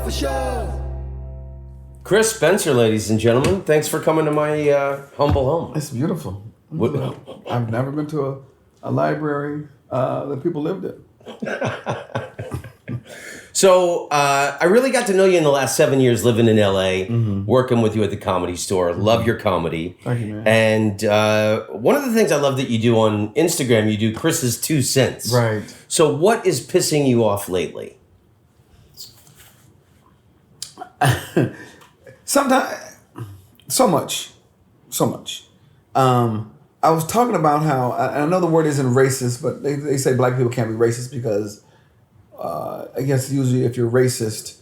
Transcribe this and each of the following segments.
for sure. Chris Spencer, ladies and gentlemen, thanks for coming to my humble home. It's beautiful. I've never been to a library that people lived in. So I really got to know you in the last 7 years living in LA, working with you at the Comedy Store. Love your comedy. Thank you, man. And one of the things I love that you do on Instagram, you do Chris's 2 cents. Right. So what is pissing you off lately? Sometimes, so much. I was talking about how, I know the word isn't racist, but they say black people can't be racist because I guess usually if you're racist,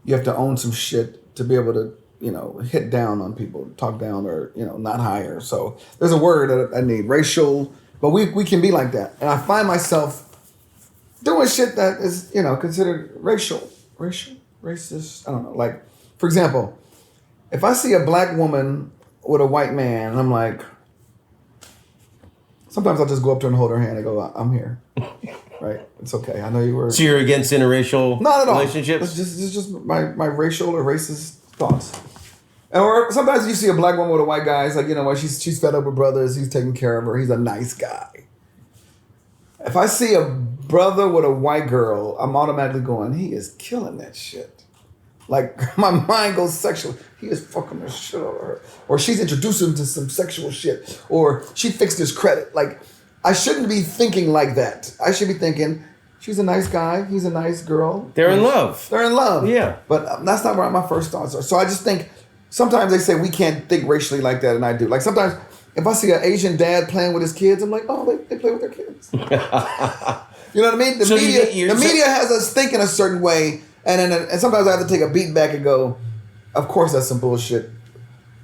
you have to own some shit to be able to, hit down on people, talk down or, not hire. So there's a word that I need, racial, but we can be like that. And I find myself doing shit that is, considered racist. I don't know. Like, for example, if I see a black woman with a white man, I'm like, sometimes I'll just go up to her and hold her hand and go, I'm here. Right? It's okay. I know you were... So you're against interracial Not at all. relationships? It's just my racial or racist thoughts. Or sometimes you see a black woman with a white guy, it's like, what, she's fed up with brothers, he's taking care of her, he's a nice guy. If I see a brother with a white girl, I'm automatically going, he is killing that shit. Like, my mind goes sexual. He is fucking the shit out of her. Or she's introduced him to some sexual shit. Or she fixed his credit. Like, I shouldn't be thinking like that. I should be thinking, she's a nice guy. He's a nice girl. They're in love. They're in love. Yeah. But that's not where my first thoughts are. So I just think, sometimes they say we can't think racially like that, and I do. Like, sometimes if I see an Asian dad playing with his kids, I'm like, oh, they play with their kids. You know what I mean? The media has us thinking a certain way. And sometimes I have to take a beat back and go, of course that's some bullshit.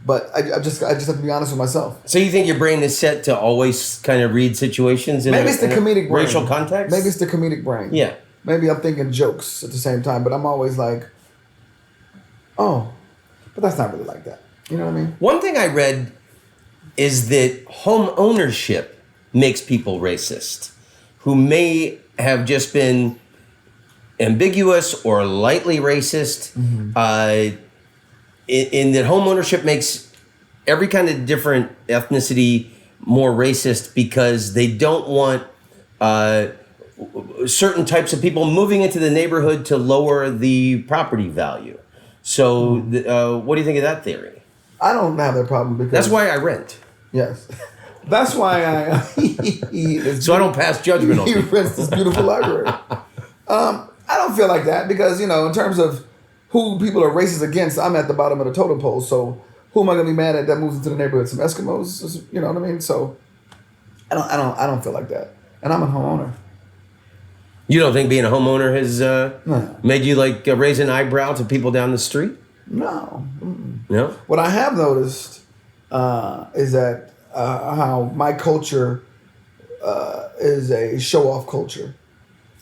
But I just have to be honest with myself. So you think your brain is set to always kind of read situations in Maybe it's the comedic brain. Racial context? Maybe it's the comedic brain. Yeah. Maybe I'm thinking jokes at the same time, but I'm always like, oh, but that's not really like that. You know what I mean? One thing I read is that home ownership makes people racist, who may have just been ambiguous or lightly racist, in that home ownership makes every kind of different ethnicity more racist because they don't want certain types of people moving into the neighborhood to lower the property value. So what do you think of that theory? I don't have that problem because... That's why I rent. Yes. That's why I... So I don't pass judgment on people. He rents this beautiful library. I don't feel like that because, in terms of who people are racist against, I'm at the bottom of the totem pole. So who am I going to be mad at that moves into the neighborhood? Some Eskimos? You know what I mean? So I don't feel like that. And I'm a homeowner. You don't think being a homeowner has made you raise an eyebrow to people down the street? No. Mm-mm. No? What I have noticed is that how my culture is a show-off culture.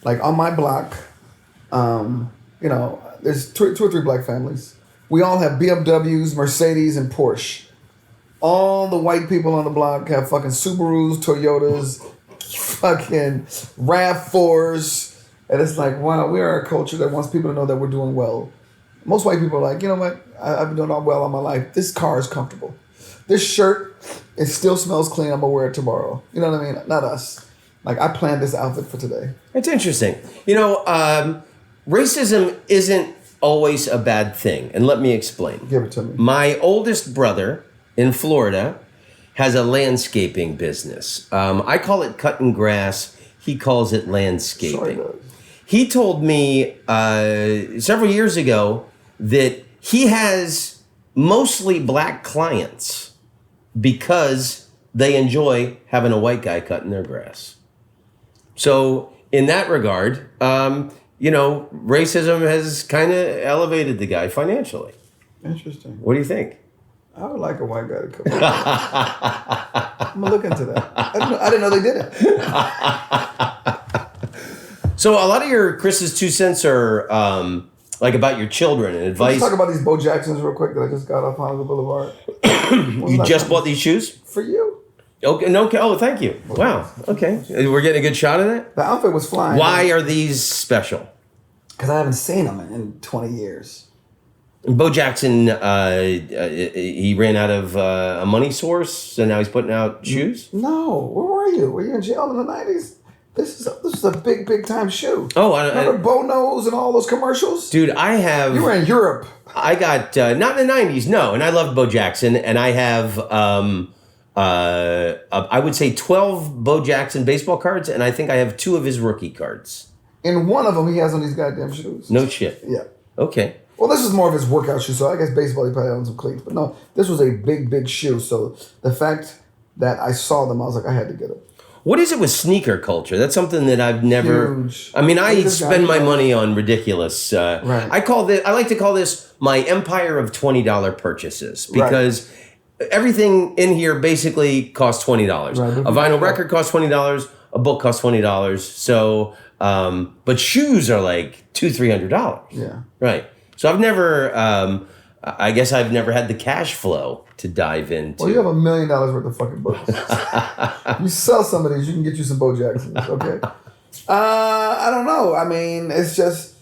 Like on my block, there's two or three black families. We all have BMWs, Mercedes, and Porsche. All the white people on the block have fucking Subarus, Toyotas, fucking RAV4s. And it's like, wow, we are a culture that wants people to know that we're doing well. Most white people are like, you know what? I've been doing all well all my life. This car is comfortable. This shirt, it still smells clean. I'm going to wear it tomorrow. You know what I mean? Not us. Like, I planned this outfit for today. It's interesting. Racism isn't always a bad thing. And let me explain. Give it to me. My oldest brother in Florida has a landscaping business. I call it cutting grass. He calls it landscaping. Sure he does. He told me several years ago that he has mostly black clients because they enjoy having a white guy cutting their grass. So in that regard, racism has kind of elevated the guy financially. Interesting. What do you think? I would like a white guy to cut my grass. I'm going to look into that. I didn't know they did it. So a lot of your Chris's 2 cents are about your children and advice. Let's talk about these Bo Jacksons real quick that I just got off Hollywood Boulevard. You just bought these shoes? For you. Okay. No. Oh, thank you. Wow. Okay. We're getting a good shot of it. The outfit was flying. Why are these special? Because I haven't seen him in 20 years. Bo Jackson, he ran out of a money source, and now he's putting out shoes. No, where were you? Were you in jail in the 90s? This is a big time shoe. Oh, remember Bo Nose and all those commercials? Dude, I have. You were in Europe. I got not in the 90s, no, and I loved Bo Jackson, and I have I would say 12 Bo Jackson baseball cards, and I think I have 2 of his rookie cards. In one of them, he has on these goddamn shoes. No shit. Yeah. Okay. Well, this is more of his workout shoe, so I guess baseball he probably owns some cleats. But no, this was a big shoe. So the fact that I saw them, I was like, I had to get them. What is it with sneaker culture? That's something that I've never. Huge. I mean, I spend my money on ridiculous. Right. I like to call this my empire of $20 purchases because everything in here basically costs $20. Right. A vinyl record costs $20. A book costs $20. So, but shoes are like $200-$300. Yeah. Right. So I've never. I guess I've never had the cash flow to dive into. Well, you have $1 million worth of fucking books. You sell some of these, you can get you some Bo Jacksons, okay? I don't know. I mean, it's just,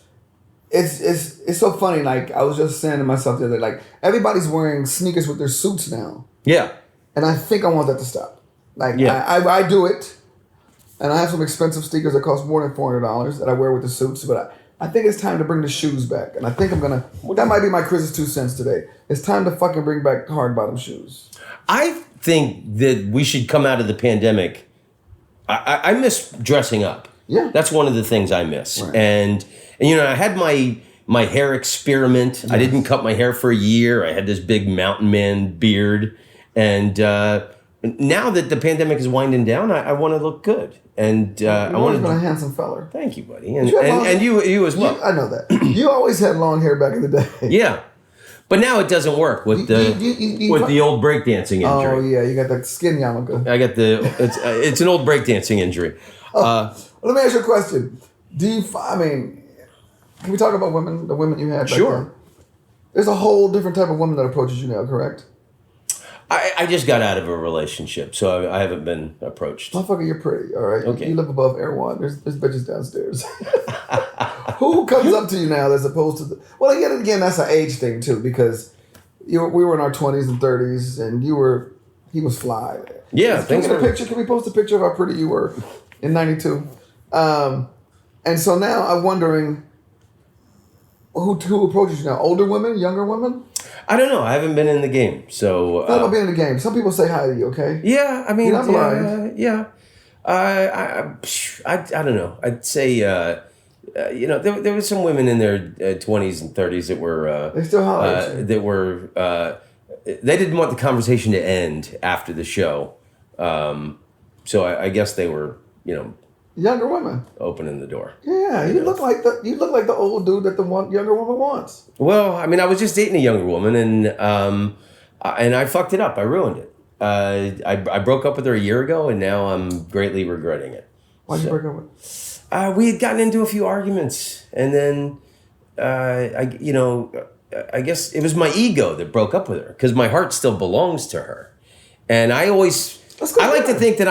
it's so funny. Like, I was just saying to myself the other day, like, everybody's wearing sneakers with their suits now. Yeah. And I think I want that to stop. Like, I do it, and I have some expensive sneakers that cost more than $400 that I wear with the suits, but I think it's time to bring the shoes back. And I think I'm going to... That might be my Chris's 2 cents today. It's time to fucking bring back hard bottom shoes. I think that we should come out of the pandemic. I miss dressing up. Yeah. That's one of the things I miss. Right. And you know, I had my hair experiment. Yes. I didn't cut my hair for a year. I had this big mountain man beard. And now that the pandemic is winding down, I want to look good. And I want to been a handsome feller. Thank you, buddy. And you as well. I know that. You always had long hair back in the day. Yeah. But now it doesn't work with the old breakdancing injury. Oh yeah, you got that skin yarmulke. I got it's an old breakdancing injury. Let me ask you a question. Can we talk about women? The women you had back Sure. then? There's a whole different type of woman that approaches you now, correct? I just got out of a relationship, so I haven't been approached. Motherfucker, you're pretty, all right? Okay. You live above Air One. There's bitches downstairs. Who comes up to you now as opposed to... Well, again, that's an age thing, too, because we were in our 20s and 30s, and he was fly. Yeah, Can we get a picture? Can we post a picture of how pretty you were in 92? And so now I'm wondering, who approaches you now? Older women? Younger women? I don't know. I haven't been in the game, so... Not about being in the game. Some people say hi to you, okay? Yeah, I mean... You're not blind. Yeah. I don't know. I'd say, there were some women in their 20s and 30s that were... They still holler at you. That were... they didn't want the conversation to end after the show. So I guess they were, Younger women. opening the door. Yeah, you look like the old dude that the younger woman wants. Well, I mean, I was just dating a younger woman, and I fucked it up. I ruined it. I broke up with her a year ago, and now I'm greatly regretting it. Why'd you break up with her? We had gotten into a few arguments, and then I guess it was my ego that broke up with her because my heart still belongs to her, and I like to think that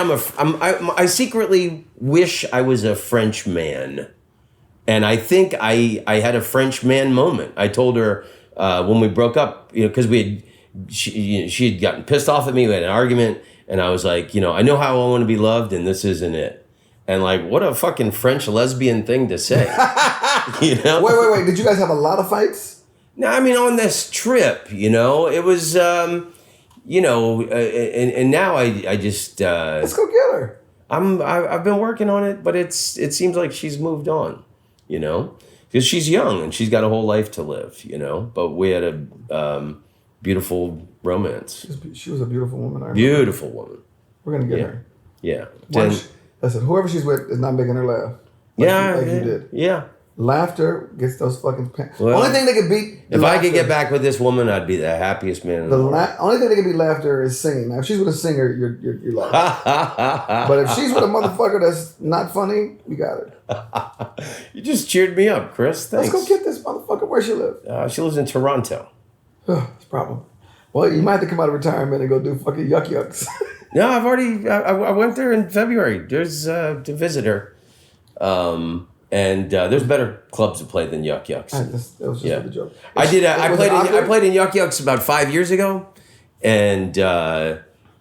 I secretly wish I was a French man. And I think I had a French man moment. I told her when we broke up, because she had gotten pissed off at me. We had an argument, and I was like, I know how I want to be loved, and this isn't it. And like, what a fucking French lesbian thing to say. Wait. Did you guys have a lot of fights? No, I mean, on this trip, it was, and now I just... Let's go get her. I've been working on it, but it seems like she's moved on, because she's young and she's got a whole life to live, but we had a beautiful romance. She was a beautiful woman. Beautiful woman. We're going to get her. Yeah. Listen, whoever she's with is not making her laugh. You did. Yeah. Laughter gets those fucking pants. Well, only thing they could beat... If I could get back with this woman, I'd be the happiest man in the world. Only thing that can beat laughter is singing. Now, if she's with a singer, you're laughing. But if she's with a motherfucker that's not funny, you got it. You just cheered me up, Chris. Thanks. Let's go get this motherfucker. Where she live? She lives in Toronto. It's a problem. Well, you might have to come out of retirement and go do fucking yucks. No, I've already... I went there in February. There's to visit her. And there's better clubs to play than Yuck Yucks. That was just a joke. I played in Yuck Yucks about 5 years ago, and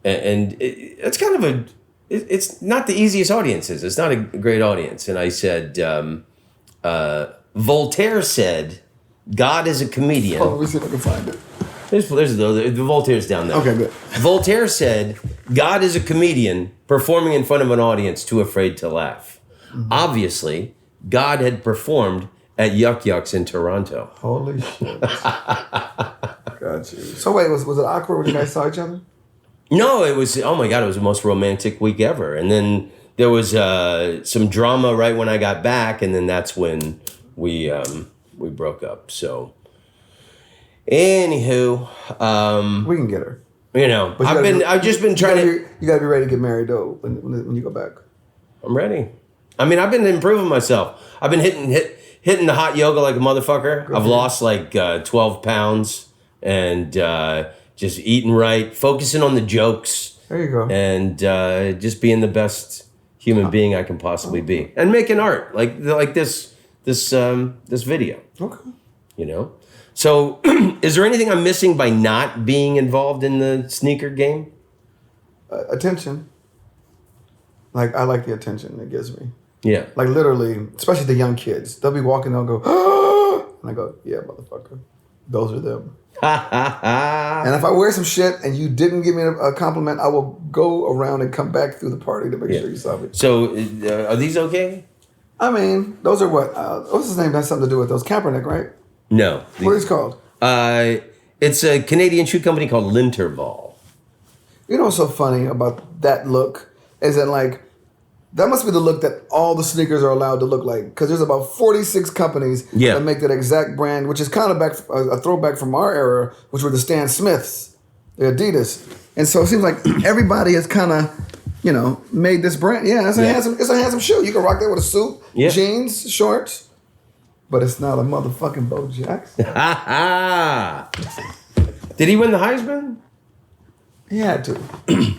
it's kind of it's not the easiest audiences. It's not a great audience. And I said, Voltaire said, God is a comedian. Oh, let me see if I can find it. There's the Voltaire's down there. Okay, good. Voltaire said, God is a comedian performing in front of an audience too afraid to laugh. Mm-hmm. Obviously, God had performed at Yuck Yucks in Toronto. Holy shit. Got you. So wait, was it awkward when you guys saw each other? No, it was, oh my God, it was the most romantic week ever. And then there was some drama right when I got back, and then that's when we broke up. So, anywho. We can get her. You know, I've just been trying to. You gotta be ready to get married though when you go back. I'm ready. I mean, I've been improving myself. I've been hitting the hot yoga like a motherfucker. I've lost like 12 pounds and just eating right, focusing on the jokes. There you go. And just being the best human being I can possibly be, and making art like this video. Okay. You know. So, is there anything I'm missing by not being involved in the sneaker game? Attention. Like, I like the attention it gives me. Yeah. Like, literally, especially the young kids. They'll be walking, they'll go, ah! And I go, yeah, motherfucker. Those are them. And if I wear some shit and you didn't give me a compliment, I will go around and come back through the party to make sure you saw me. So, are these okay? I mean, those are what? What's his name? Has something to do with those. Kaepernick, right? No. What is it called? It's a Canadian shoe company called Linterval. You know what's so funny about that look? Is that like, that must be the look that all the sneakers are allowed to look like. Because there's about 46 companies that make that exact brand, which is kind of a throwback from our era, which were the Stan Smiths, the Adidas. And so it seems like everybody has kind of, made this brand. Yeah, it's a handsome shoe. You can rock that with a suit, jeans, shorts. But it's not a motherfucking Bo Jackson. Did he win the Heisman? He had to.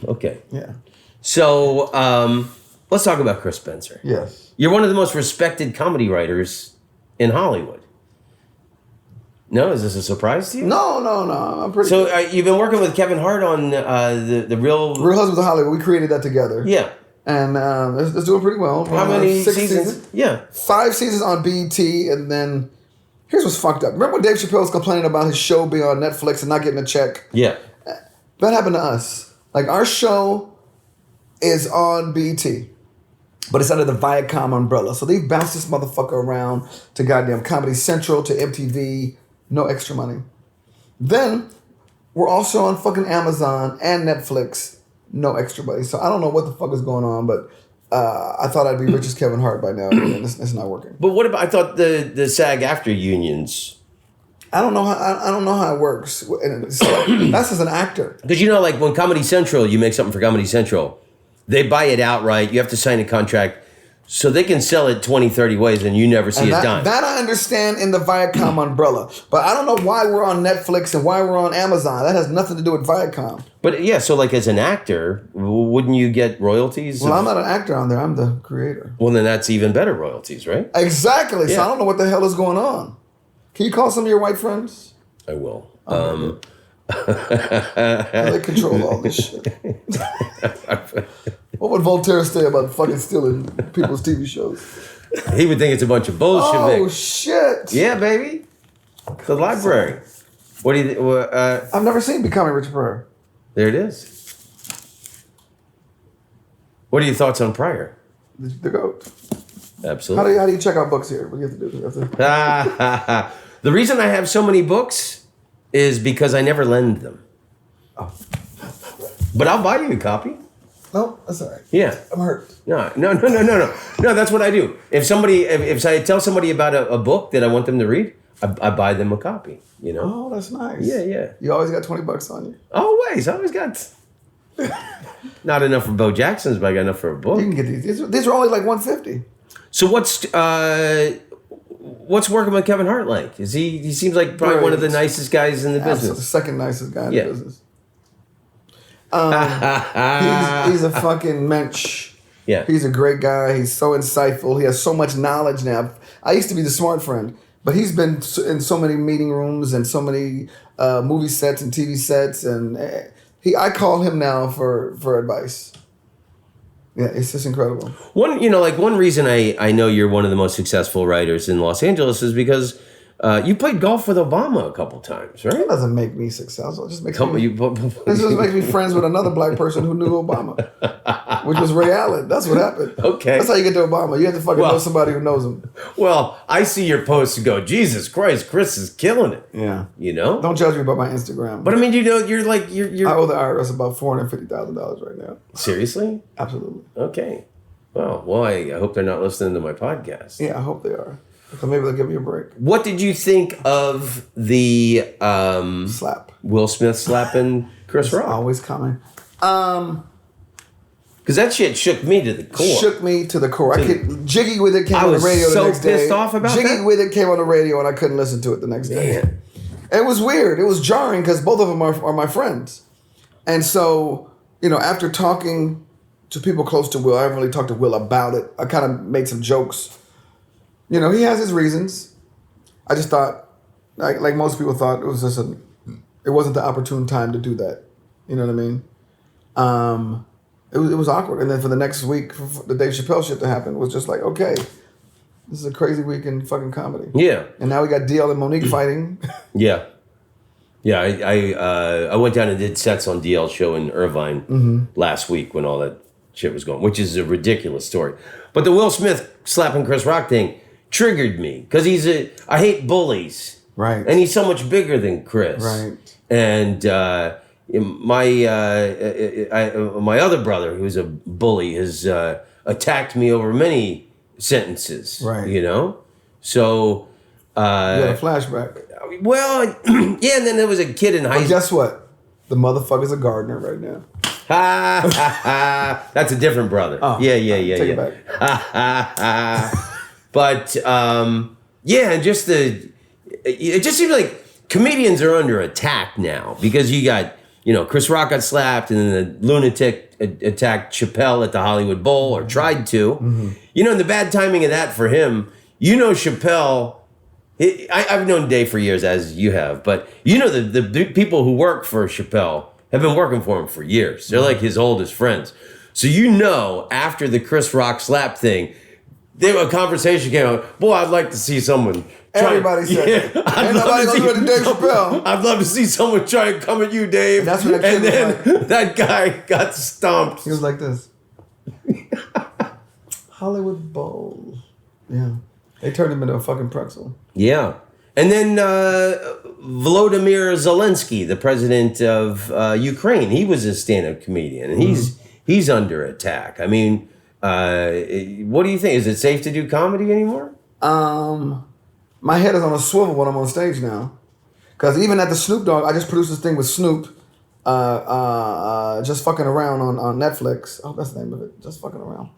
Okay. Yeah. So, let's talk about Chris Spencer. Yes. You're one of the most respected comedy writers in Hollywood. No? Is this a surprise to you? No. I'm pretty So, you've been working with Kevin Hart on the Real Husbands of Hollywood. We created that together. Yeah. And it's doing pretty well. How many seasons? Yeah. 5 seasons on BET, and then here's what's fucked up. Remember when Dave Chappelle was complaining about his show being on Netflix and not getting a check? Yeah. That happened to us. Like, our show is on BET, but it's under the Viacom umbrella. So they bounced this motherfucker around to goddamn Comedy Central, to MTV, no extra money. Then we're also on fucking Amazon and Netflix, no extra money. So I don't know what the fuck is going on, but I thought I'd be rich as Kevin Hart by now, and it's not working. But what about, I thought the SAG-AFTRA unions... I don't know how it works. That's as an actor. Because like when Comedy Central, you make something for Comedy Central, they buy it outright. You have to sign a contract so they can sell it 20, 30 ways and you never see a dime. That I understand in the Viacom umbrella. But I don't know why we're on Netflix and why we're on Amazon. That has nothing to do with Viacom. But yeah, so like as an actor, wouldn't you get royalties? Well, I'm not an actor on there. I'm the creator. Well, then that's even better royalties, right? Exactly. Yeah. So I don't know what the hell is going on. Can you call some of your white friends? I will. They control all this shit. What would Voltaire say about fucking stealing people's TV shows? He would think it's a bunch of bullshit. Oh, shit. Yeah, baby. The library. What do you... I've never seen Becoming Richard Pryor. There it is. What are your thoughts on Pryor? The GOAT. Absolutely. How do you check out books here? What do you have to do? The reason I have so many books is because I never lend them. Oh. But I'll buy you a copy. No, that's all right. Yeah. I'm hurt. No. No, that's what I do. If I tell somebody about a book that I want them to read, I buy them a copy, Oh, that's nice. Yeah. You always got $20 on you. Always got... Not enough for Bo Jackson's, but I got enough for a book. You can get these. These are only like $150. So what's working with Kevin Hart like? Is he seems like probably one of the nicest guys in the business. The second nicest guy in the business. He's a fucking mensch. Yeah. He's a great guy. He's so insightful. He has so much knowledge now. I used to be the smart friend, but he's been in so many meeting rooms and so many movie sets and TV sets, and I call him now for advice. Yeah, it's just incredible. One reason I know you're one of the most successful writers in Los Angeles is because you played golf with Obama a couple times, right? That doesn't make me successful. It just makes me friends with another black person who knew Obama, which was Ray Allen. That's what happened. Okay. That's how you get to Obama. You have to fucking know somebody who knows him. Well, I see your posts and go, Jesus Christ, Chris is killing it. Yeah. You know? Don't judge me by my Instagram. But I mean, you're I owe the IRS about $450,000 right now. Seriously? Absolutely. Okay. Well, I hope they're not listening to my podcast. Yeah, I hope they are. So maybe they'll give me a break. What did you think of the slap? Will Smith slapping Chris Rock? Always coming. Because that shit shook me to the core. Shook me to the core. Jiggy With It came on the radio the next day. I was so pissed off about that. Jiggy With It came on the radio and I couldn't listen to it the next day. Man. It was weird. It was jarring because both of them are my friends. And so, after talking to people close to Will, I haven't really talked to Will about it. I kind of made some jokes. He has his reasons. I just thought, like most people thought, it wasn't the opportune time to do that. You know what I mean? It was awkward. And then for the next week, for the Dave Chappelle shit to happen, was just like, okay, this is a crazy week in fucking comedy. Yeah. And now we got DL and Monique fighting. Yeah. Yeah, I went down and did sets on DL's show in Irvine last week when all that shit was going, which is a ridiculous story. But the Will Smith slapping Chris Rock thing triggered me because I hate bullies. Right. And he's so much bigger than Chris. Right. And my other brother, who's a bully, has attacked me over many sentences. Right. So you had a flashback. Well, yeah, and then there was a kid in high school. Guess what? The motherfucker's a gardener right now. That's a different brother. Oh, yeah. Take it back. But and it just seems like comedians are under attack now because you got Chris Rock got slapped and then the lunatic attacked Chappelle at the Hollywood Bowl or tried to. And the bad timing of that for him. Chappelle. I've known Dave for years, as you have, but the people who work for Chappelle have been working for him for years. They're like his oldest friends. So after the Chris Rock slap thing, a conversation came out, boy, I'd like to see someone Everybody said it. Ain't nobody gonna do it to Dave Chappelle. I'd love to see someone try and come at you, Dave. And that's what that kid was like. That guy got stomped. He was like this. Hollywood Bowl. Yeah. They turned him into a fucking pretzel. Yeah. And then Volodymyr Zelensky, the president of Ukraine, he was a stand-up comedian, and he's under attack. I mean, what do you think? Is it safe to do comedy anymore? My head is on a swivel when I'm on stage now. Because even at the Snoop Dog, I just produced this thing with Snoop, Just Fucking Around on Netflix. Oh, that's the name of it. Just Fucking Around.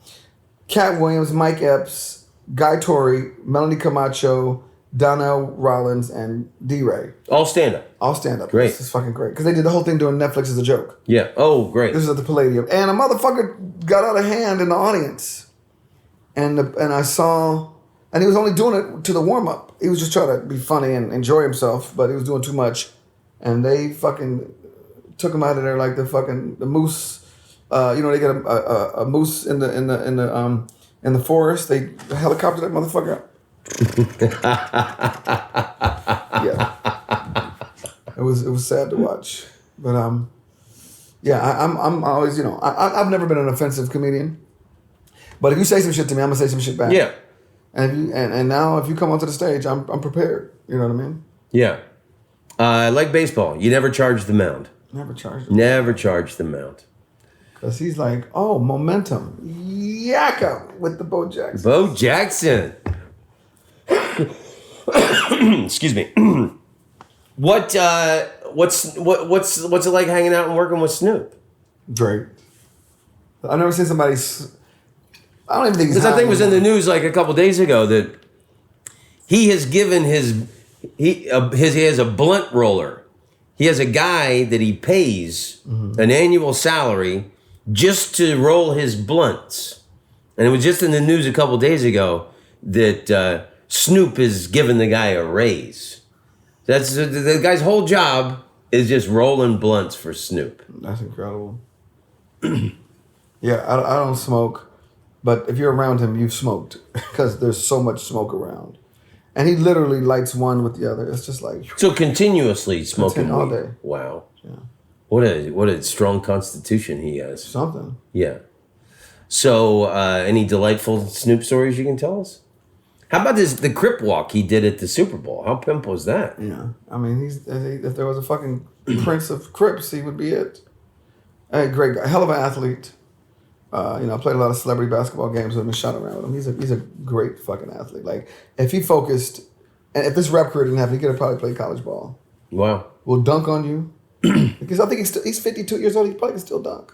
Cat Williams, Mike Epps, Guy Torrey, Melanie Camacho, Donnell Rollins, and D-Ray. All stand-up. All stand-up. Great. This is fucking great. Because they did the whole thing doing Netflix as a joke. Yeah. Oh, great. This is at the Palladium. And a motherfucker got out of hand in the audience. And I saw... And he was only doing it to the warm-up. He was just trying to be funny and enjoy himself, but he was doing too much. And they fucking took him out of there like the moose. They get a moose in the forest. They helicopter that motherfucker out. Yeah. It was sad to watch. But I'm always, I've never been an offensive comedian. But if you say some shit to me, I'm gonna say some shit back. Yeah. And now if you come onto the stage, I'm prepared. You know what I mean? Yeah. Like baseball, you never charge the mound. Never charge the mound. Because he's like, oh, momentum. Yakka with the Bo Jackson. Bo Jackson. Excuse me. What's it like hanging out and working with Snoop? Great. I've never seen somebody... I don't even think he's... Because I think it was in the news like a couple days ago that he has given he has a blunt roller. He has a guy that he pays an annual salary just to roll his blunts. And it was just in the news a couple days ago that Snoop is giving the guy a raise. That's the guy's whole job is just rolling blunts for Snoop. That's incredible. Yeah, I don't smoke, but if you're around him, you've smoked because there's so much smoke around. And he literally lights one with the other. It's just like... So continuously smoking all weed. day. Wow. Yeah. What a strong constitution he has. Something. Yeah. So any delightful Snoop stories you can tell us? How about the Crip walk he did at the Super Bowl? How pimp was that? Yeah. I mean, if there was a fucking prince of Crips, he would be it. A great guy. Hell of an athlete. Played a lot of celebrity basketball games with him and shot around with him. He's a great fucking athlete. Like, if he focused, and if this rap career didn't happen, he could have probably played college ball. Wow. Will dunk on you. Because I think he's 52 years old. He probably can still dunk.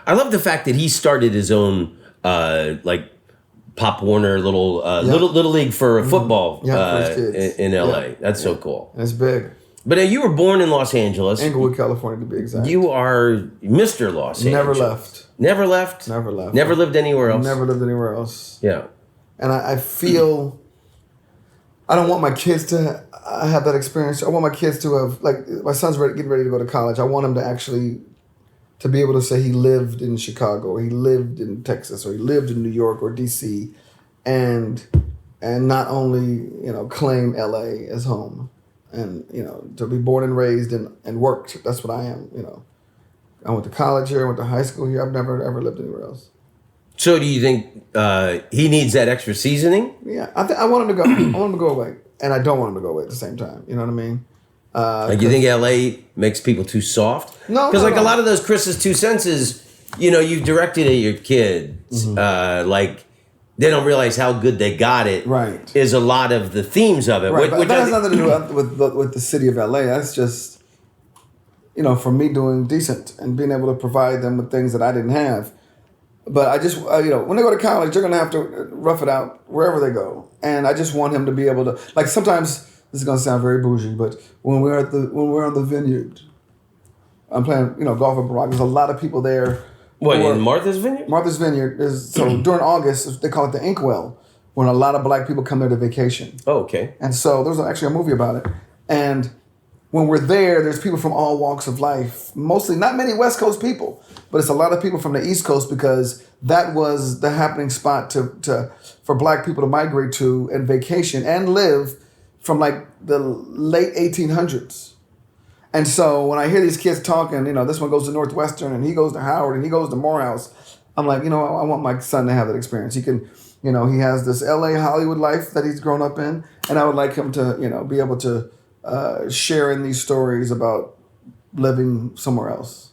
I love the fact that he started his own Pop Warner little league for football for his kids. in LA. That's so cool. And it's big. But you were born in Los Angeles. Inglewood, California, to be exact. You are Mr. Los Angeles. Never left. Never left? Never left. Never lived anywhere else? Never lived anywhere else. Yeah. And I feel... I don't want my kids to have that experience. I want my kids to have... Like, my son's getting ready to go to college. I want him to actually... To be able to say he lived in Chicago, or he lived in Texas, or he lived in New York or DC, and not only, claim LA as home. And, to be born and raised and worked. That's what I am, I went to college here. I went to high school here. I've never, ever lived anywhere else. So do you think he needs that extra seasoning? Yeah. I want him to go. I want him to go away. And I don't want him to go away at the same time. You know what I mean? You think LA makes people too soft? No. Because a lot of those Chris's 2 senses, you've directed at your kids. Mm-hmm. They don't realize how good they got it. Right. Is a lot of the themes of it. Right. But that has nothing to do with the city of LA. That's just, for me doing decent and being able to provide them with things that I didn't have. But I just, when they go to college, they're going to have to rough it out wherever they go. And I just want him to be able to, like, sometimes, this is going to sound very bougie, but when we're on the vineyard, I'm playing, golf with Barack. There's a lot of people there. What, in Martha's Vineyard? Martha's Vineyard is, so during August, they call it the Inkwell, when a lot of black people come there to vacation. Oh, okay. And so there's actually a movie about it. And when we're there, there's people from all walks of life. Mostly, not many West Coast people, but it's a lot of people from the East Coast because that was the happening spot for black people to migrate to and vacation and live from like the late 1800s. And so when I hear these kids talking, this one goes to Northwestern and he goes to Howard and he goes to Morehouse, I'm like, I want my son to have that experience. He can, he has this LA Hollywood life that he's grown up in, and I would like him to, be able to share in these stories about living somewhere else.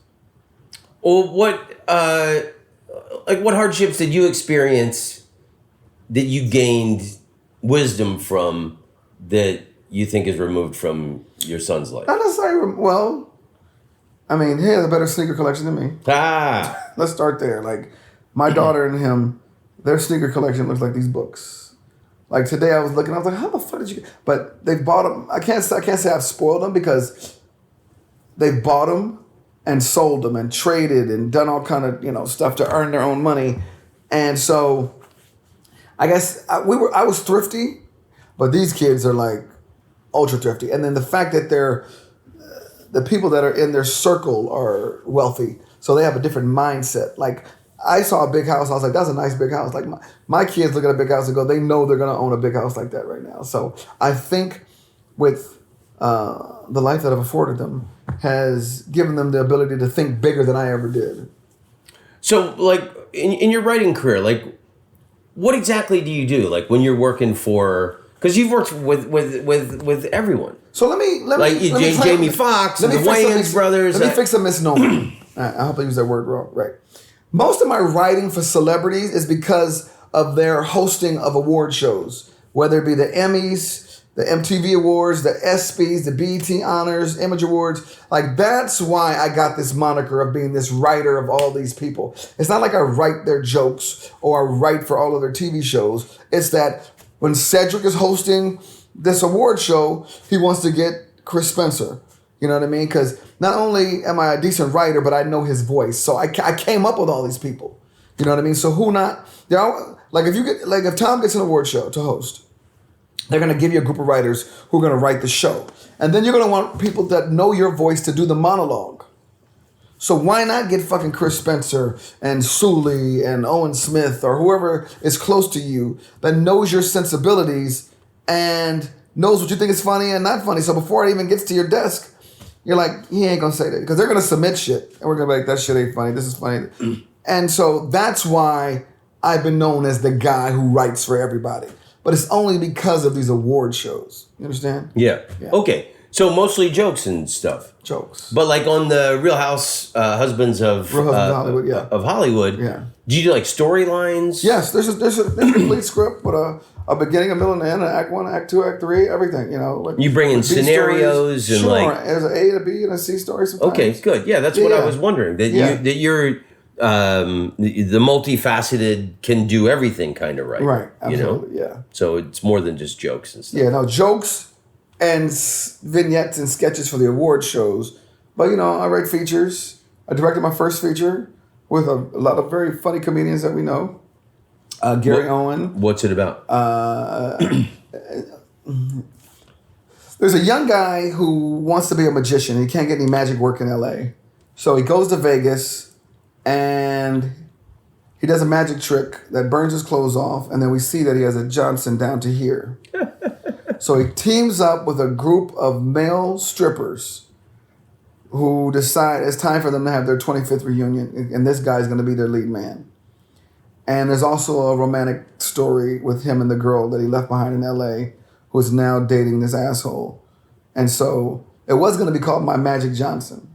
Well, what hardships did you experience that you gained wisdom from that you think is removed from your son's life? Not necessarily. Well, I mean, he has a better sneaker collection than me. Let's start there. Like, my daughter and him, their sneaker collection looks like these books. Like, today I was looking, I was like, how the fuck did you... But they bought them. I can't say I've spoiled them because they bought them and sold them and traded and done all kind of, stuff to earn their own money. And so I guess I was thrifty, but these kids are like ultra thrifty. And then the fact that the people that are in their circle are wealthy, so they have a different mindset. Like, I saw a big house, I was like, that's a nice big house. Like, my kids look at a big house and go, they know they're going to own a big house like that right now. So I think with the life that I've afforded them has given them the ability to think bigger than I ever did. So, like, in your writing career, like, what exactly do you do? Like, when you're working for... Because you've worked with everyone. So let me Jamie Foxx, the Wayans brothers. Let me fix a misnomer. I hope I use that word wrong. Right. Most of my writing for celebrities is because of their hosting of award shows, whether it be the Emmys, the MTV Awards, the ESPYs, the BET Honors, Image Awards. Like, that's why I got this moniker of being this writer of all these people. It's not like I write their jokes or I write for all of their TV shows. It's that when Cedric is hosting this award show, he wants to get Chris Spencer. You know what I mean? Because not only am I a decent writer, but I know his voice. So I came up with all these people. You know what I mean? So who not? If Tom gets an award show to host, they're going to give you a group of writers who are going to write the show. And then you're going to want people that know your voice to do the monologue. So why not get fucking Chris Spencer and Sully and Owen Smith or whoever is close to you that knows your sensibilities and knows what you think is funny and not funny. So before it even gets to your desk, you're like, he ain't going to say that. Because they're going to submit shit. And we're going to be like, that shit ain't funny. This is funny. And so that's why I've been known as the guy who writes for everybody. But it's only because of these award shows. You understand? Yeah. Okay. So mostly jokes and stuff. Jokes. But like on the Real House Husbands of Hollywood, of Hollywood. Yeah. Do you do like storylines? Yes. There's a complete script with a beginning, a middle, and an end, an act 1, act 2, act 3, everything. You know. Like, you bring in scenarios stories. and sure. like. There's an A, a B, and a C story sometimes. Okay. Good. Yeah. That's what I was wondering. That you're the multifaceted can do everything kind of right. Right. Absolutely. You know? Yeah. So it's more than just jokes and stuff. Yeah. No jokes and vignettes and sketches for the award shows. But, I write features. I directed my first feature with a lot of very funny comedians that we know. Gary Owen. What's it about? There's a young guy who wants to be a magician. He can't get any magic work in L.A. So he goes to Vegas and he does a magic trick that burns his clothes off. And then we see that he has a Johnson down to here. So he teams up with a group of male strippers who decide it's time for them to have their 25th reunion. And this guy's going to be their lead man. And there's also a romantic story with him and the girl that he left behind in L.A. who is now dating this asshole. And so it was going to be called My Magic Johnson.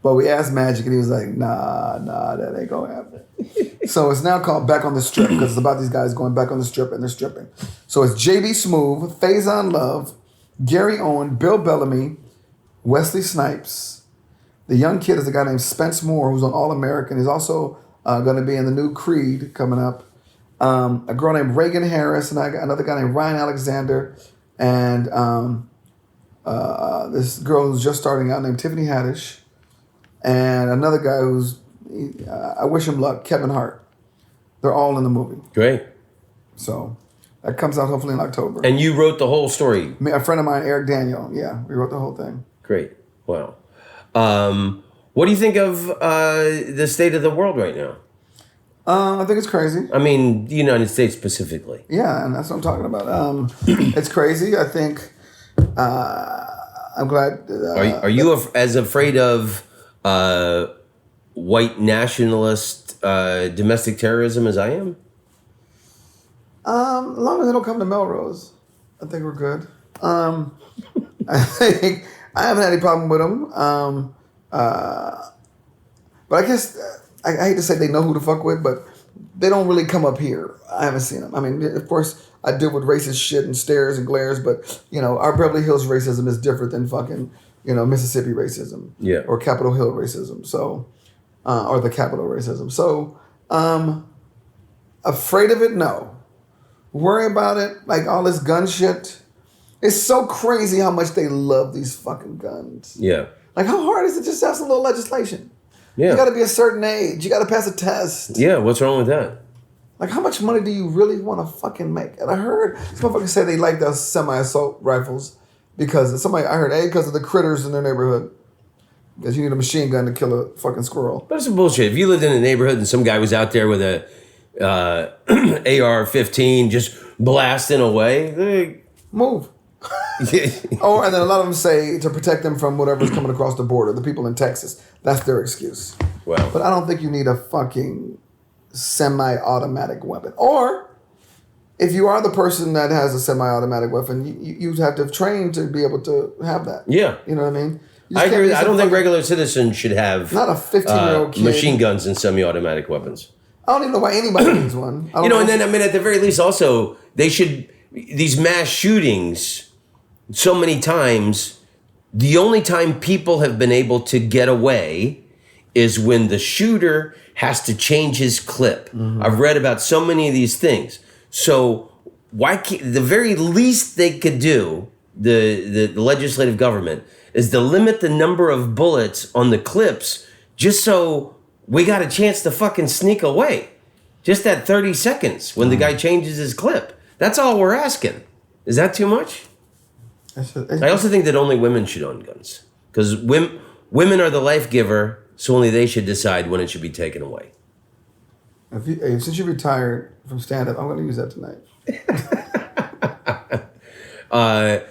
But we asked Magic and he was like, nah, that ain't going to happen. So it's now called Back on the Strip because it's about these guys going back on the strip and they're stripping. So it's J.B. Smoove, Faison Love, Gary Owen, Bill Bellamy, Wesley Snipes. The young kid is a guy named Spence Moore who's on All American. He's also going to be in the new Creed coming up. A girl named Reagan Harris and another guy named Ryan Alexander. And this girl who's just starting out named Tiffany Haddish. And another guy who's, I wish him luck, Kevin Hart. They're all in the movie. Great. So that comes out hopefully in October. And you wrote the whole story? A friend of mine, Eric Daniel. Yeah, we wrote the whole thing. Great. Wow. What do you think of the state of the world right now? I think it's crazy. I mean, the United States specifically. Yeah, and that's what I'm talking about. It's crazy. I think I'm glad. Are you as afraid of white nationalist domestic terrorism as I am? As long as they don't come to Melrose, I think we're good. I think I haven't had any problem with them. But I guess I hate to say they know who to fuck with, but they don't really come up here. I haven't seen them. I mean, of course, I deal with racist shit and stares and glares, but our Beverly Hills racism is different than fucking Mississippi racism, or Capitol Hill racism. So, or the Capitol racism. So, afraid of it? No. Worry about it? Like all this gun shit. It's so crazy how much they love these fucking guns. Yeah. Like how hard is it just to have some little legislation? Yeah. You got to be a certain age. You got to pass a test. Yeah. What's wrong with that? Like how much money do you really want to fucking make? And I heard some motherfuckers say they like those semi-assault rifles because because of the critters in their neighborhood. Because you need a machine gun to kill a fucking squirrel. But it's some bullshit. If you lived in a neighborhood and some guy was out there with a AR-15 just blasting away, move. And then a lot of them say to protect them from whatever's coming across the border. The people in Texas, that's their excuse. Well, but I don't think you need a fucking semi-automatic weapon. Or if you are the person that has a semi-automatic weapon, you have to have trained to be able to have that. Yeah, you know what I mean. I agree. I don't think regular citizens should have not a 15-year-old kid machine guns and semi-automatic weapons. I don't even know why anybody needs one. And then at the very least, also they should these mass shootings. So many times, the only time people have been able to get away is when the shooter has to change his clip. Mm-hmm. I've read about so many of these things. So why can't the very least they could do, the legislative government, is to limit the number of bullets on the clips just so we got a chance to fucking sneak away. Just that 30 seconds when the guy changes his clip. That's all we're asking. Is that too much? I also think that only women should own guns. Because women are the life giver, so only they should decide when it should be taken away. Since you retired from stand-up, I'm going to use that tonight. I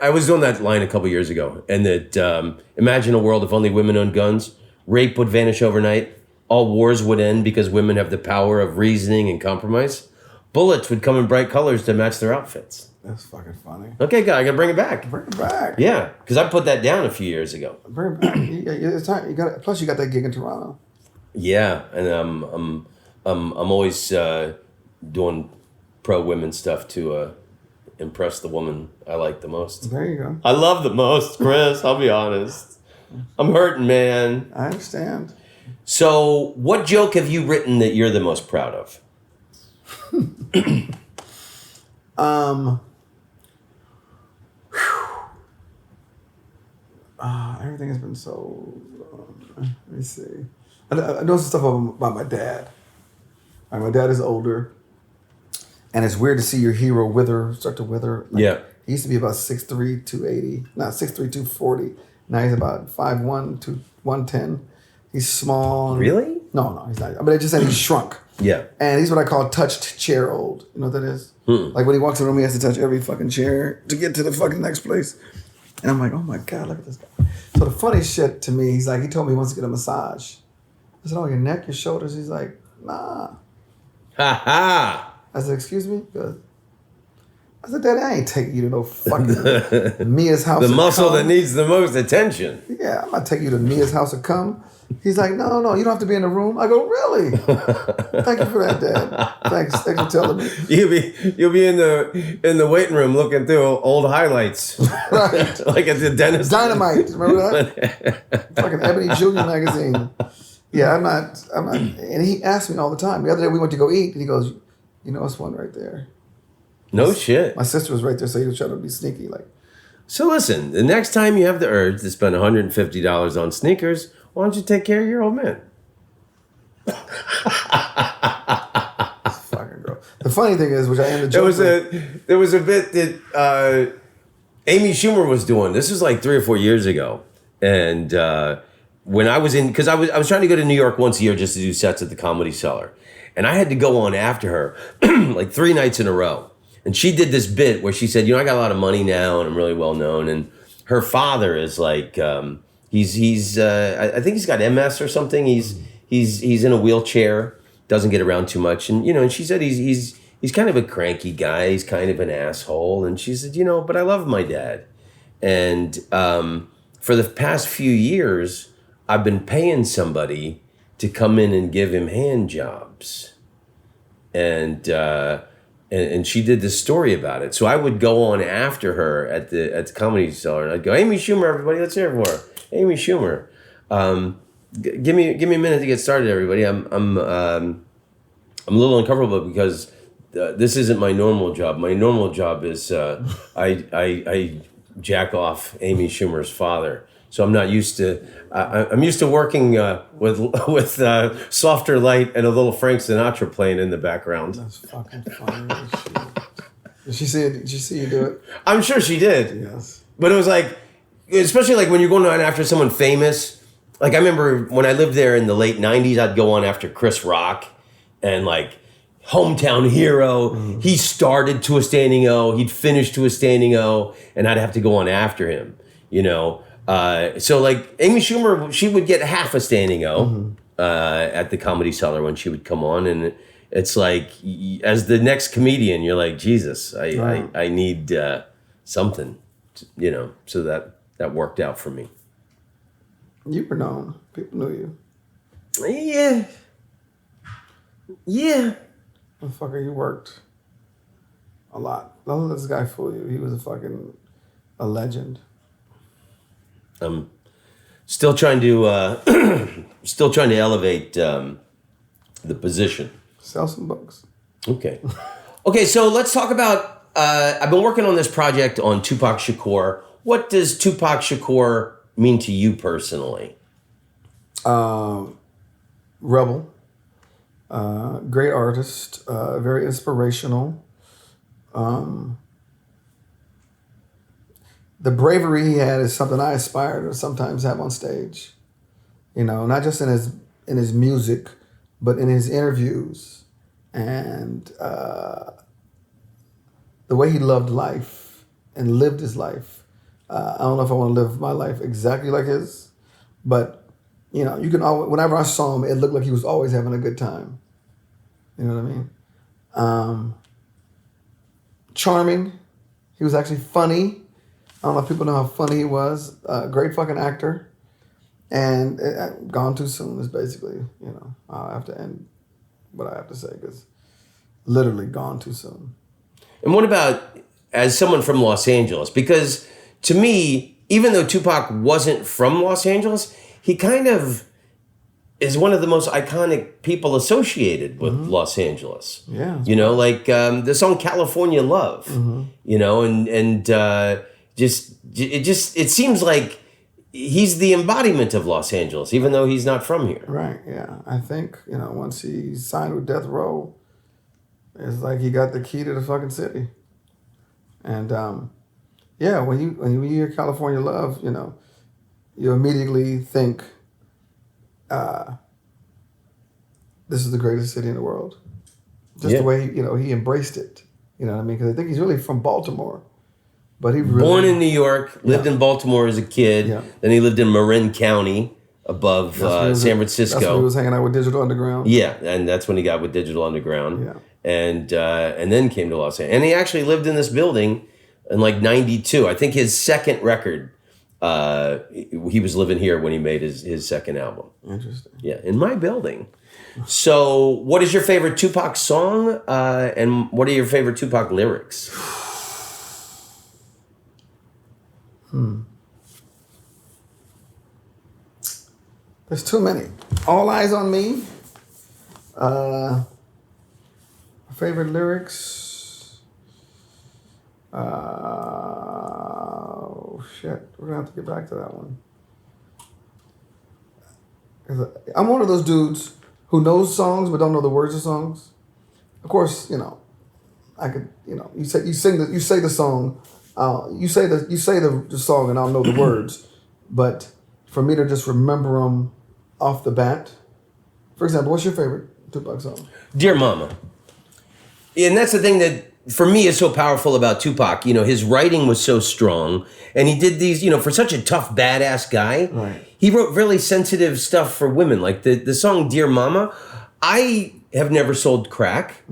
was doing that line a couple years ago, and that imagine a world if only women owned guns. Rape would vanish overnight. All wars would end because women have the power of reasoning and compromise. Bullets would come in bright colors to match their outfits. That's fucking funny. Okay, God, I gotta bring it back. Bring it back. Yeah, because I put that down a few years ago. Bring it back. It's time. Plus, you got that gig in Toronto. Yeah, and I'm always doing pro women stuff to impress the woman I like the most. There you go. I love the most, Chris. I'll be honest. I'm hurting, man. I understand. So, what joke have you written that you're the most proud of? Everything has been so. Let me see. I know some stuff about my dad. My dad is older, and it's weird to see your hero start to wither. Yeah. He used to be about 6'3", 280. Not 6'3", 240. Now he's about 5'1", 110. He's small. Really? No, he's not. But I just said he's shrunk. Yeah. And he's what I call touched chair old. You know what that is? Like when he walks in the room, he has to touch every fucking chair to get to the fucking next place. And I'm like, oh my God, look at this guy. So the funny shit to me, he told me he wants to get a massage. I said, oh, your neck, your shoulders? He's like, nah. Ha ha. I said, excuse me? Good. I said, Daddy, I ain't taking you to no fucking Mia's house. The muscle that needs the most attention. Yeah, I'm not taking you to Mia's house to come. He's like, no, you don't have to be in the room. I go, really? Thank you for that, Dad. Thanks for telling me. You'll be in the waiting room looking through old highlights, right? Like at the dentist. Dynamite, remember that? Fucking Ebony Junior magazine. Yeah, I'm not. And he asked me all the time. The other day we went to go eat, and he goes, you know, it's one right there. No shit. My sister was right there, so he was trying to be sneaky, like. So listen, the next time you have the urge to spend $150 on sneakers, why don't you take care of your old man? Fucking girl. The funny thing is, which I am the joke. There was a bit that Amy Schumer was doing. This was like 3 or 4 years ago, and when I was because I was trying to go to New York once a year just to do sets at the Comedy Cellar, and I had to go on after her like 3 nights in a row. And she did this bit where she said, you know, I got a lot of money now and I'm really well known. And her father is like, I think he's got MS or something. He's in a wheelchair, doesn't get around too much. And, you know, and she said he's kind of a cranky guy. He's kind of an asshole. And she said, you know, but I love my dad. And for the past few years, I've been paying somebody to come in and give him hand jobs. And she did this story about it. So I would go on after her at the Comedy Cellar, and I'd go, Amy Schumer, everybody, let's hear it for her. Amy Schumer. Give me a minute to get started, everybody. I'm a little uncomfortable because this isn't my normal job. My normal job is I jack off Amy Schumer's father. So I'm not used to. I'm used to working with softer light and a little Frank Sinatra playing in the background. That's fucking funny. Did she see you do it? I'm sure she did. Yes. But it was like, especially like when you're going on after someone famous. Like I remember when I lived there in the late '90s, I'd go on after Chris Rock, and like hometown hero. Mm-hmm. He started to a standing O. He'd finish to a standing O, and I'd have to go on after him. You know. So like Amy Schumer, she would get half a standing O at the Comedy Cellar when she would come on, and it's like as the next comedian, you're like, Jesus, I need something, you know. So that worked out for me. You were known. People knew you. Yeah. Motherfucker, you worked a lot. Don't let this guy fool you. He was a legend. I'm still trying to elevate the position. Sell some books. Okay. So let's talk about. I've been working on this project on Tupac Shakur. What does Tupac Shakur mean to you personally? Rebel, great artist, very inspirational. The bravery he had is something I aspire to sometimes have on stage. You know, not just in his music, but in his interviews and the way he loved life and lived his life. I don't know if I want to live my life exactly like his, but you know, you can always, whenever I saw him, it looked like he was always having a good time. You know what I mean? Charming. He was actually funny. I don't know if people know how funny he was. Great fucking actor. And gone too soon is basically, you know, I'll have to end what I have to say because literally gone too soon. And what about as someone from Los Angeles? Because to me, even though Tupac wasn't from Los Angeles, he kind of is one of the most iconic people associated with Los Angeles. Yeah. You know, like the song California Love, you know, and it seems like he's the embodiment of Los Angeles, even though he's not from here. Right, yeah. I think, you know, once he signed with Death Row, it's like he got the key to the fucking city. And yeah, when you hear California Love, you know, you immediately think this is the greatest city in the world. Just the way, you know, he embraced it. You know what I mean? Because I think he's really from Baltimore. But he really, born in New York, lived in Baltimore as a kid. Yeah. Then he lived in Marin County above San Francisco. That's when he was hanging out with Digital Underground. Yeah, and that's when he got with Digital Underground. Yeah. And then came to Los Angeles. And he actually lived in this building in like 92. I think his second record, he was living here when he made his second album. Interesting. Yeah, in my building. So what is your favorite Tupac song? And what are your favorite Tupac lyrics? There's too many. All Eyes on Me. Favorite lyrics. Oh shit, we're gonna have to get back to that one. I'm one of those dudes who knows songs but don't know the words of songs. Of course, you know, I could, you know, you say the song. You say the song and I'll know the words, but for me to just remember them off the bat. For example, what's your favorite Tupac song? Dear Mama. And that's the thing that for me is so powerful about Tupac. You know, his writing was so strong, and he did these, you know, for such a tough, badass guy. Right. He wrote really sensitive stuff for women, like the song Dear Mama. I have never sold crack.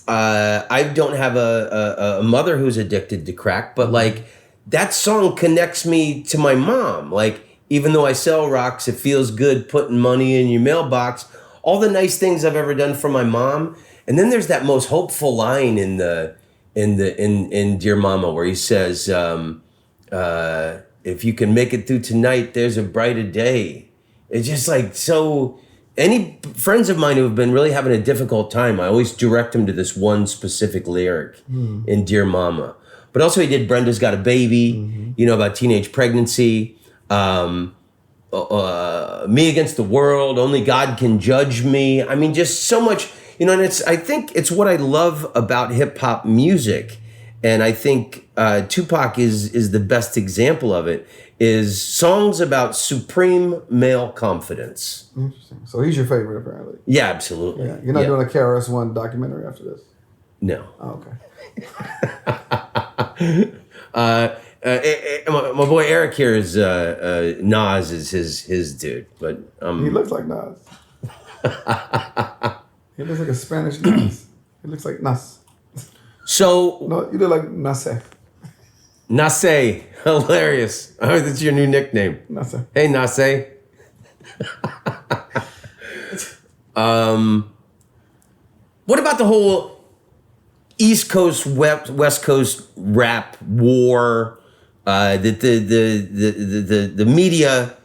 I don't have a mother who's addicted to crack, but like that song connects me to my mom. Like, even though I sell rocks, it feels good putting money in your mailbox. All the nice things I've ever done for my mom. And then there's that most hopeful line in Dear Mama where he says, if you can make it through tonight, there's a brighter day. It's just like so. Any friends of mine who have been really having a difficult time, I always direct them to this one specific lyric in Dear Mama. But also he did Brenda's Got a Baby, you know, about teenage pregnancy. Me Against the World, Only God Can Judge Me. I mean, just so much, you know, and I think it's what I love about hip hop music. And I think Tupac is the best example of it, is songs about supreme male confidence. Interesting. So he's your favorite, apparently. Yeah, absolutely. Yeah. You're not doing a KRS-One documentary after this? No. Oh, okay. My boy Eric here is Nas is his dude, but he looks like Nas. He looks like a Spanish Nas. He looks like Nas. So no, you look like Nase. Nase, hilarious. Oh, that's your new nickname. Nase. Hey, Nase. What about the whole East Coast West Coast rap war? That the media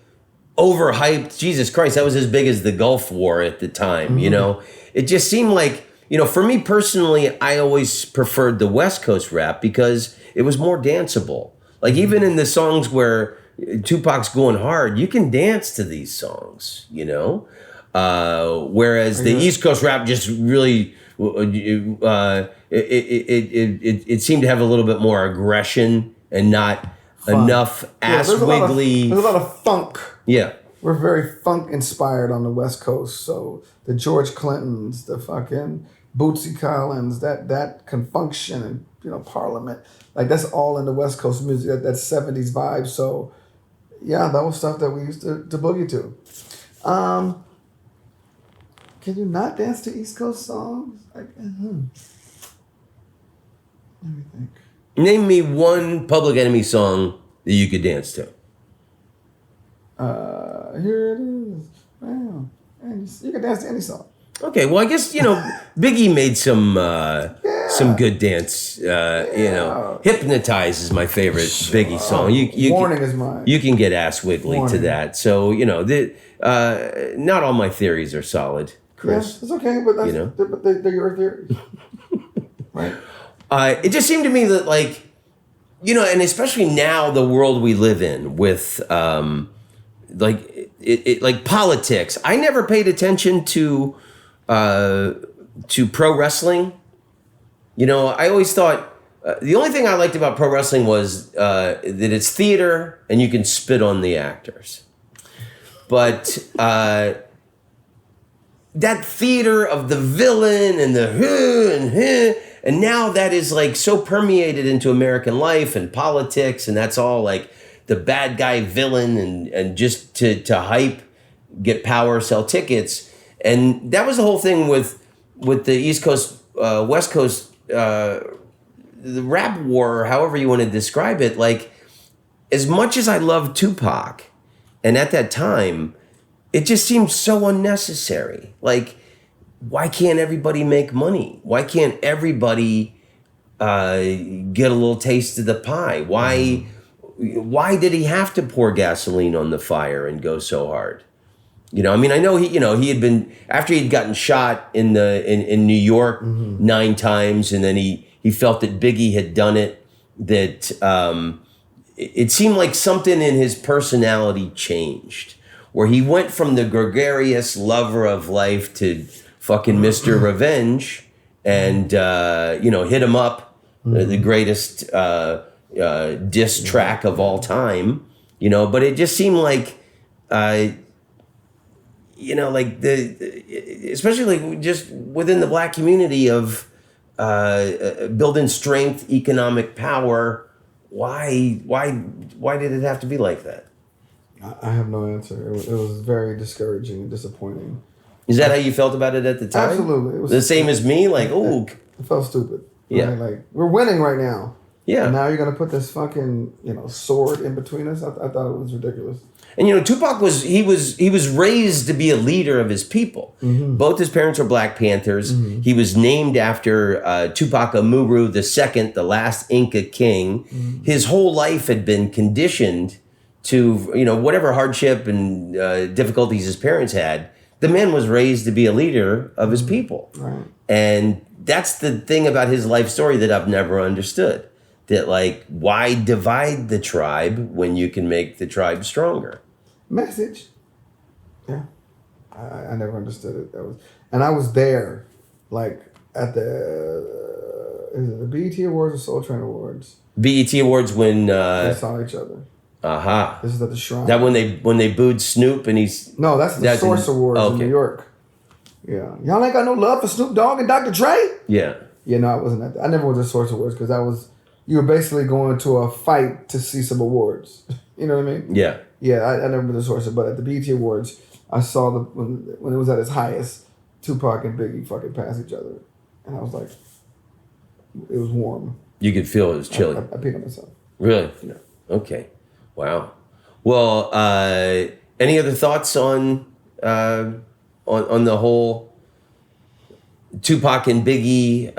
overhyped. Jesus Christ, that was as big as the Gulf War at the time. You know, it just seemed like, you know, for me personally, I always preferred the West Coast rap because it was more danceable. Like even in the songs where Tupac's going hard, you can dance to these songs, you know? Whereas the East Coast rap just really, it seemed to have a little bit more aggression and not enough ass wiggly. There's a lot of funk. Yeah. We're very funk inspired on the West Coast. So the George Clintons, the fucking Bootsy Collins, that Confunction and, you know, Parliament, like that's all in the West Coast music, that 70s vibe. So yeah, that was stuff that we used to boogie to. Can you not dance to East Coast songs? Like, Let me think. Name me one Public Enemy song that you could dance to. Here it is. Wow. And you can dance to any song. Okay, well, I guess, you know, Biggie made some good dance. You know, Hypnotize is my favorite Biggie song. Warning is mine. You can get ass wiggly to that. So, you know, not all my theories are solid, Chris. Yeah, it's okay, but that's, you know, but they're your theories. Right? It just seemed to me that, like, you know, and especially now the world we live in with, like politics. I never paid attention to pro wrestling. You know, I always thought the only thing I liked about pro wrestling was that it's theater and you can spit on the actors. But that theater of the villain and the and now that is like so permeated into American life and politics, and that's all like the bad guy villain and just to hype, get power, sell tickets. And that was the whole thing with the East Coast, West Coast, the rap war, or however you want to describe it. Like, as much as I loved Tupac, and at that time, it just seemed so unnecessary. Like, why can't everybody make money? Why can't everybody get a little taste of the pie? Why did he have to pour gasoline on the fire and go so hard? You know, I mean, I know he had been, after he'd gotten shot in New York 9 times, and then he felt that Biggie had done it, that it seemed like something in his personality changed, where he went from the gregarious lover of life to fucking Mr. Revenge and, you know, Hit 'Em Up, the greatest diss track of all time, you know, but it just seemed like, you know, like especially like just within the black community of building strength, economic power. Why did it have to be like that? I have no answer. It was very discouraging and disappointing. Is that how you felt about it at the time? Absolutely. It was the same as me. Like, oh, it felt stupid. Yeah. Right? Like, we're winning right now. Yeah. And now you're gonna put this fucking, you know, sword in between us. I thought it was ridiculous. And, you know, Tupac was raised to be a leader of his people. Mm-hmm. Both his parents were Black Panthers. Mm-hmm. He was named after Tupac Amaru II, the last Inca king. Mm-hmm. His whole life had been conditioned to, you know, whatever hardship and difficulties his parents had. The man was raised to be a leader of his people. Right. And that's the thing about his life story that I've never understood. That, like, why divide the tribe when you can make the tribe stronger? Message. Yeah. I never understood it. And I was there, like, at the BET Awards or Soul Train Awards. BET Awards when they saw each other. Uh-huh. This is at the Shrine. That when they booed Snoop and he's... No, that's the Source Awards in New York. Yeah. Y'all ain't got no love for Snoop Dogg and Dr. Dre? Yeah. Yeah, no, I wasn't at that. I never went to Source Awards because that was... You were basically going to a fight to see some awards. You know what I mean? Yeah. Yeah, I never been to Source, but at the BET Awards, I saw when it was at its highest, Tupac and Biggie fucking pass each other. And I was like, it was warm. You could feel it was chilly. I peed on myself. Really? Yeah. Okay. Wow. Well, any other thoughts on the whole Tupac and Biggie?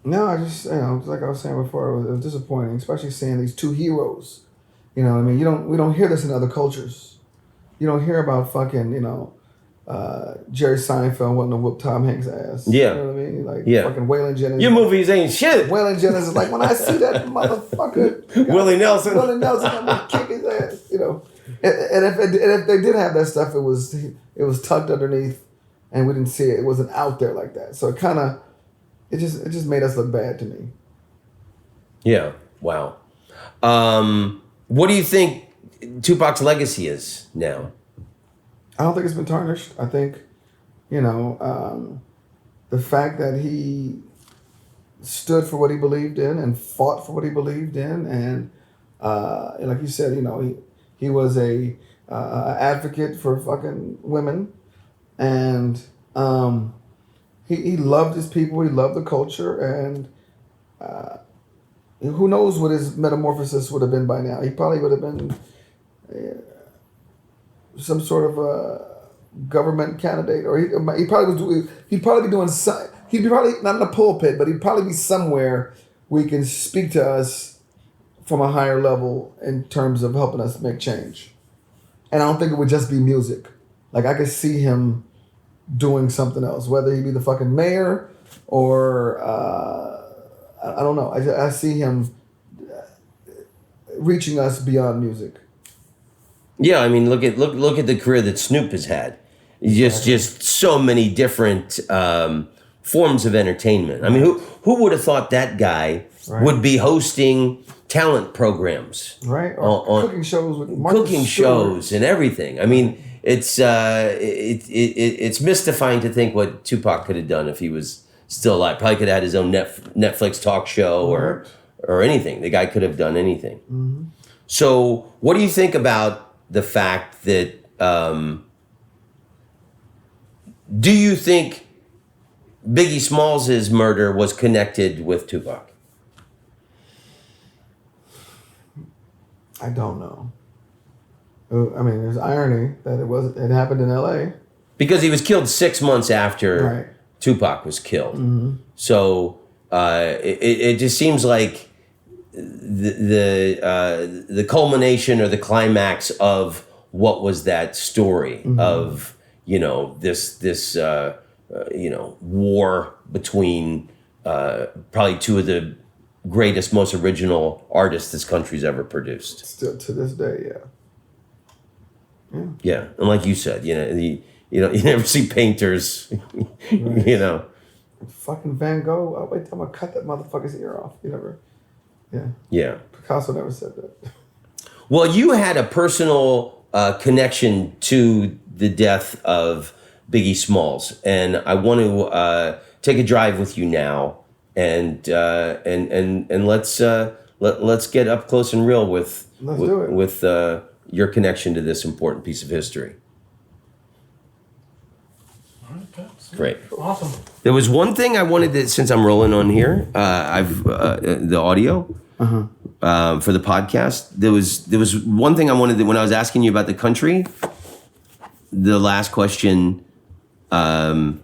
No, I just, you know, like I was saying before, it was disappointing, especially seeing these two heroes. You know what I mean? We don't hear this in other cultures. You don't hear about fucking, you know, Jerry Seinfeld wanting to whoop Tom Hanks' ass. Yeah. You know what I mean? Like Yeah. fucking Waylon Jennings. Your movies ain't shit. Waylon Jennings is like, when I see that motherfucker, Willie Nelson. I'm gonna kick his ass. You know. And if they did have that stuff, it was tucked underneath, and we didn't see it. It wasn't out there like that. So it just made us look bad to me. Yeah. Wow. What do you think Tupac's legacy is now? I don't think it's been tarnished. I think, the fact that he stood for what he believed in and fought for what he believed in, and like you said, he was a advocate for fucking women, and he loved his people. He loved the culture, and who knows what his metamorphosis would have been by now. He probably would have been some sort of a government candidate, or he'd probably be not in the pulpit, but he'd probably be somewhere where he can speak to us from a higher level in terms of helping us make change. And I don't think it would just be music. Like, I could see him doing something else, whether he be the fucking mayor or I don't know. I see him reaching us beyond music. Yeah, I mean, look at the career that Snoop has had. Just so many different forms of entertainment. I mean, who would have thought that guy would be hosting talent programs, right? Or cooking shows with cooking shows and everything. I mean, it's mystifying to think what Tupac could have done if he was still alive. Probably could have had his own Netflix talk show or anything. The guy could have done anything. Mm-hmm. So, what do you think about the fact that? Do you think Biggie Smalls' murder was connected with Tupac? I don't know. I mean, there's irony that it happened in L.A. Because he was killed 6 months after Tupac was killed. Mm-hmm. So it just seems like the culmination or the climax of what was that story of this war between probably two of the greatest, most original artists this country's ever produced. Still to this day, yeah. Yeah, and like you said, you never see painters, right. Fucking Van Gogh. Oh, wait, I'm gonna cut that motherfucker's ear off. You never. Yeah. Yeah. Picasso never said that. Well, you had a personal connection to the death of Biggie Smalls, and I want to take a drive with you now, and let's get up close and real with your connection to this important piece of history. All right, great, awesome. There was one thing I wanted to, since I'm rolling on here, I've the audio. For the podcast, there was one thing I wanted to, when I was asking you about the country, the last question, where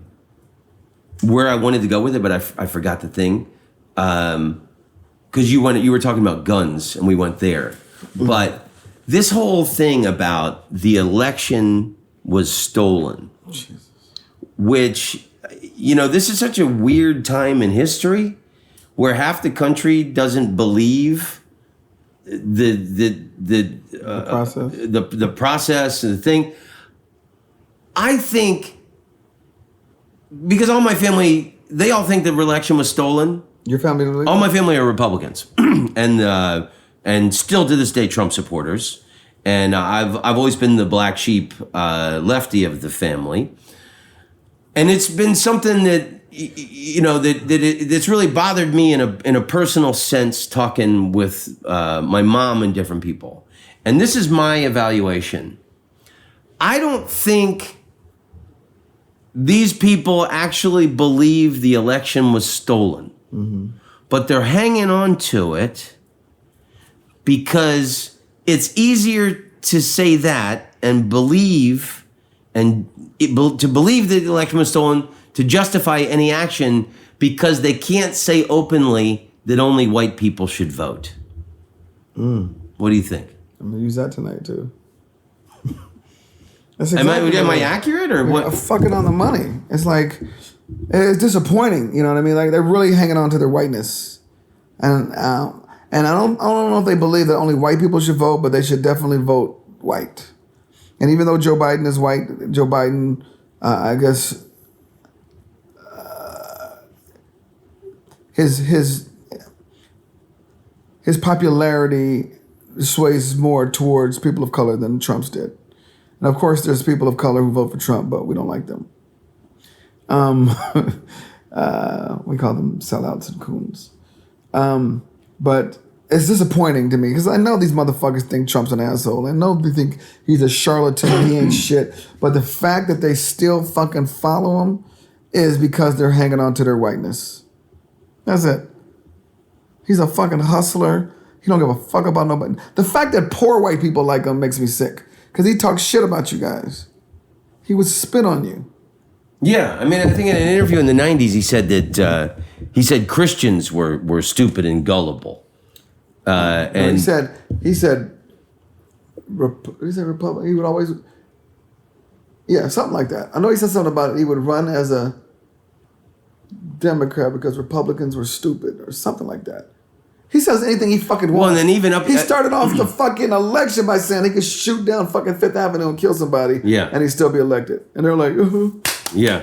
I wanted to go with it, but I forgot the thing, because you were talking about guns and we went there, but this whole thing about the election was stolen, Jesus. Which, this is such a weird time in history where half the country doesn't believe the process and the thing. I think because all my family, they all think the election was stolen. Your family? All my family are Republicans, and still to this day Trump supporters. And I've always been the black sheep, lefty of the family, and it's been something that that's really bothered me in a personal sense, talking with my mom and different people. And this is my evaluation. I don't think these people actually believe the election was stolen, but they're hanging on to it because it's easier to say that and believe to believe that the election was stolen, to justify any action, because they can't say openly that only white people should vote. What do you think? I'm gonna use that tonight too. That's exactly am I accurate or what? Fucking on the money. It's like, it's disappointing. You know what I mean? Like they're really hanging on to their whiteness, and I don't know if they believe that only white people should vote, but they should definitely vote white. And even though Joe Biden is white, Joe Biden, I guess, his popularity sways more towards people of color than Trump's did. And of course, there's people of color who vote for Trump, but we don't like them. We call them sellouts and coons. But it's disappointing to me because I know these motherfuckers think Trump's an asshole. I know they think he's a charlatan, he ain't shit. But the fact that they still fucking follow him is because they're hanging on to their whiteness. That's it. He's a fucking hustler. He don't give a fuck about nobody. The fact that poor white people like him makes me sick because he talks shit about you guys. He would spit on you. Yeah, I mean, I think in an interview in the 90s, he said that Christians were stupid and gullible. And he said Republic. He would always, something like that. I know he said something about it. He would run as a Democrat because Republicans were stupid or something like that. He says anything he fucking wants. Well, and then he started off the fucking election by saying he could shoot down fucking Fifth Avenue and kill somebody. Yeah. And he'd still be elected. And they're like, Yeah.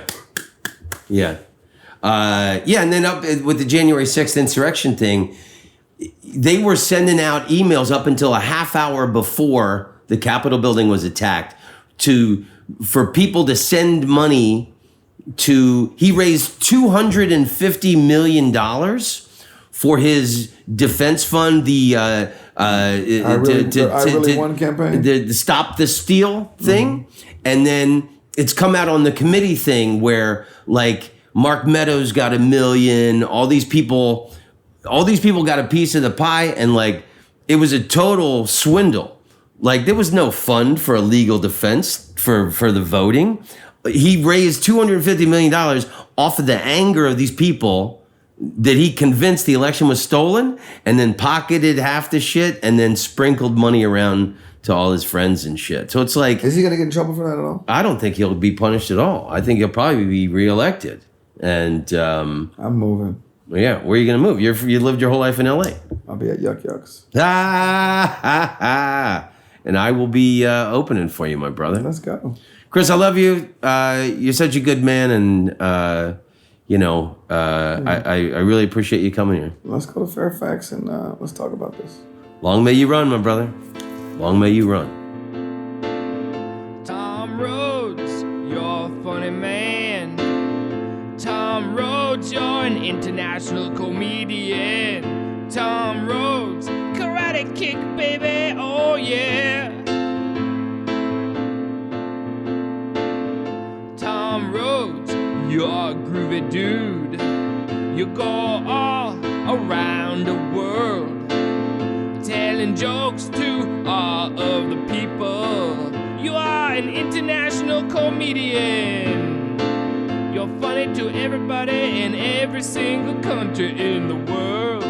And then up with the January 6th insurrection thing, they were sending out emails up until a half hour before the Capitol building was attacked for people to send money to. He raised $250 million for his defense fund, the I really won campaign, the Stop the Steal thing, and then it's come out on the committee thing where like Mark Meadows got $1 million, all these people got a piece of the pie, and like it was a total swindle. Like there was no fund for a legal defense for the voting. He raised $250 million off of the anger of these people that he convinced the election was stolen, and then pocketed half the shit and then sprinkled money around to all his friends and shit. So it's like... Is he going to get in trouble for that at all? I don't think he'll be punished at all. I think he'll probably be reelected. And... I'm moving. Yeah, where are you going to move? You lived your whole life in L.A. I'll be at Yuck Yucks. And I will be opening for you, my brother. Let's go. Chris, I love you. You're such a good man, and... I really appreciate you coming here. Let's go to Fairfax and let's talk about this. Long may you run, my brother. Long may you run. Tom Rhodes, you're a funny man. Tom Rhodes, you're an international comedian. Tom Rhodes, karate kick, baby, oh yeah. Tom Rhodes, you're a groovy dude. You go all around the world, telling jokes to all of the people. You are an international comedian. You're funny to everybody in every single country in the world.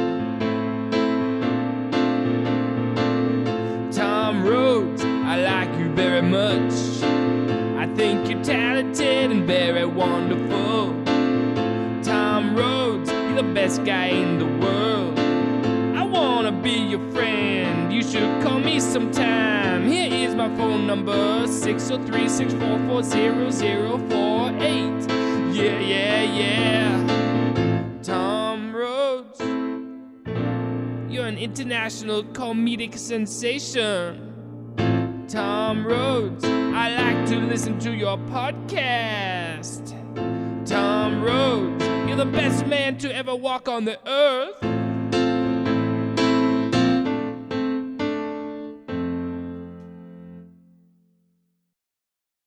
Tom Rhodes, I like you very much. I think you're talented and very wonderful. Tom Rhodes, you're the best guy in the world. I wanna be your friend, you should call me sometime. Here is my phone number, 603-644-0048. Yeah. Tom Rhodes, you're an international comedic sensation. Tom Rhodes, I like to listen to your podcast. Tom Rhodes, you're the best man to ever walk on the earth.